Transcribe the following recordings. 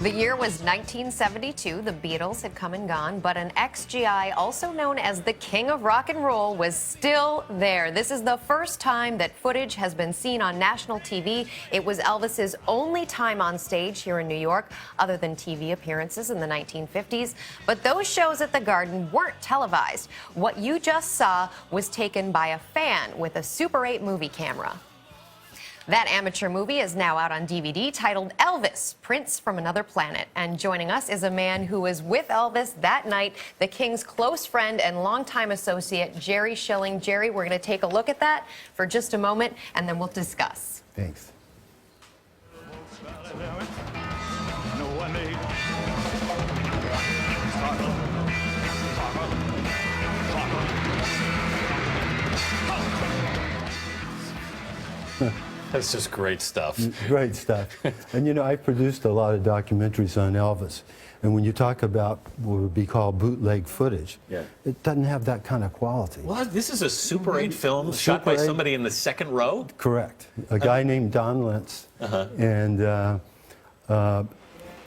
The year was 1972. The Beatles had come and gone, but an ex-GI, also known as the King of Rock and Roll, was still there. This is the first time that footage has been seen on national TV. It was Elvis's only time on stage here in New York, other than TV appearances in the 1950s. But those shows at the Garden weren't televised. What you just saw was taken by a fan with a Super 8 movie camera. That amateur movie is now out on DVD, titled Elvis, Prince from Another Planet. And joining us is a man who was with Elvis that night, the King's close friend and longtime associate, Jerry Schilling. Jerry, we're going to take a look at that for just a moment, and then we'll discuss. Thanks. That's just great stuff. Great stuff. And you know, I produced a lot of documentaries on Elvis. And when you talk about what would be called bootleg footage, it doesn't have that kind of quality. Well, this is a Super 8 film shot by somebody in the second row? Correct. A guy named Don Lentz.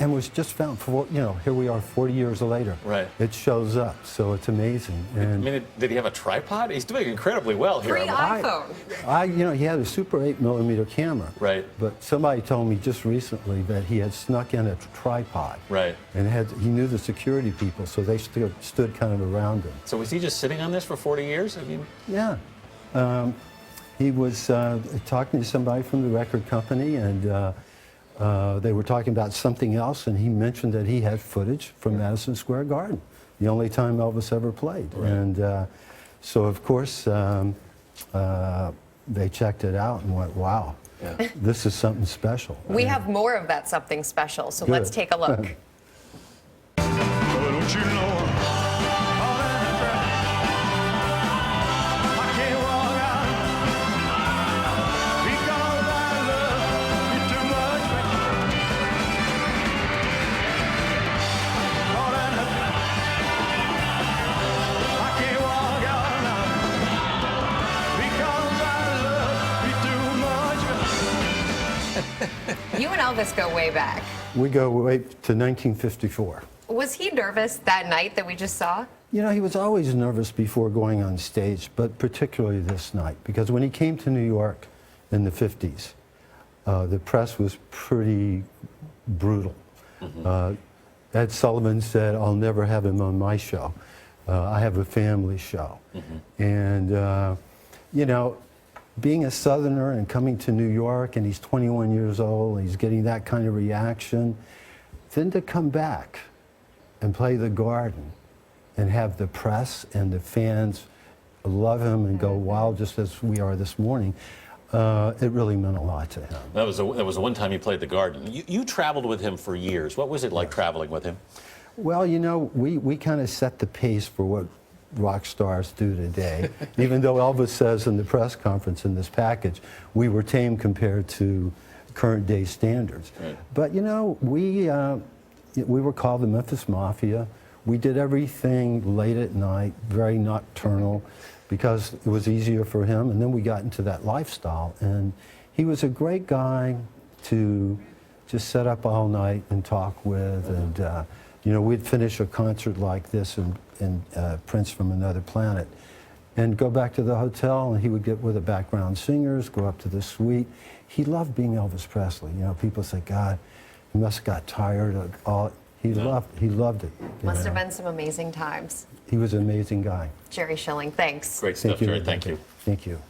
And was just found for, you know, here we are 40 years later. Right. It shows up, so it's amazing. And I mean, did he have a tripod? He's doing incredibly well here. Pre-iPhone. You know, he had a Super 8mm camera. Right. But somebody told me just recently that he had snuck in a tripod. Right. And he knew the security people, so they stood kind of around him. So was he just sitting on this for 40 years? I mean. Yeah. He was talking to somebody from the record company, and they were talking about something else, and he mentioned that he had footage from Madison Square Garden, the only time Elvis ever played. Right. And so, of course, they checked it out and went, wow, this is something special. We have more of that something special, so let's take a look. You and Elvis go way back. We go way to 1954. Was he nervous that night that we just saw? You know, he was always nervous before going on stage, but particularly this night, because when he came to New York in the 50s, the press was pretty brutal. Ed Sullivan said, "I'll never have him on my show. I have a family show." And, you know, being a Southerner and coming to New York, and he's 21 years old, and he's getting that kind of reaction, then to come back and play the Garden and have the press and the fans love him and go wild just as we are this morning, it really meant a lot to him. That was the one time he played the Garden. You traveled with him for years. What was it like traveling with him? Well, you know, we kind of set the pace for what rock stars do today. Even though Elvis says in the press conference in this package, we were tame compared to current day standards. Right. But you know, we were called the Memphis Mafia. We did everything late at night, very nocturnal, because it was easier for him. And then we got into that lifestyle. And he was a great guy to just set up all night and talk with. And you know, we'd finish a concert like this in Prince from Another Planet and go back to the hotel, and he would get with the background singers, go up to the suite. He loved being Elvis Presley. You know, people say, God, he must have got tired of all. He loved it. Must have been some amazing times. He was an amazing guy. Jerry Schilling, thanks. Great stuff, Jerry. Thank you. Thank you.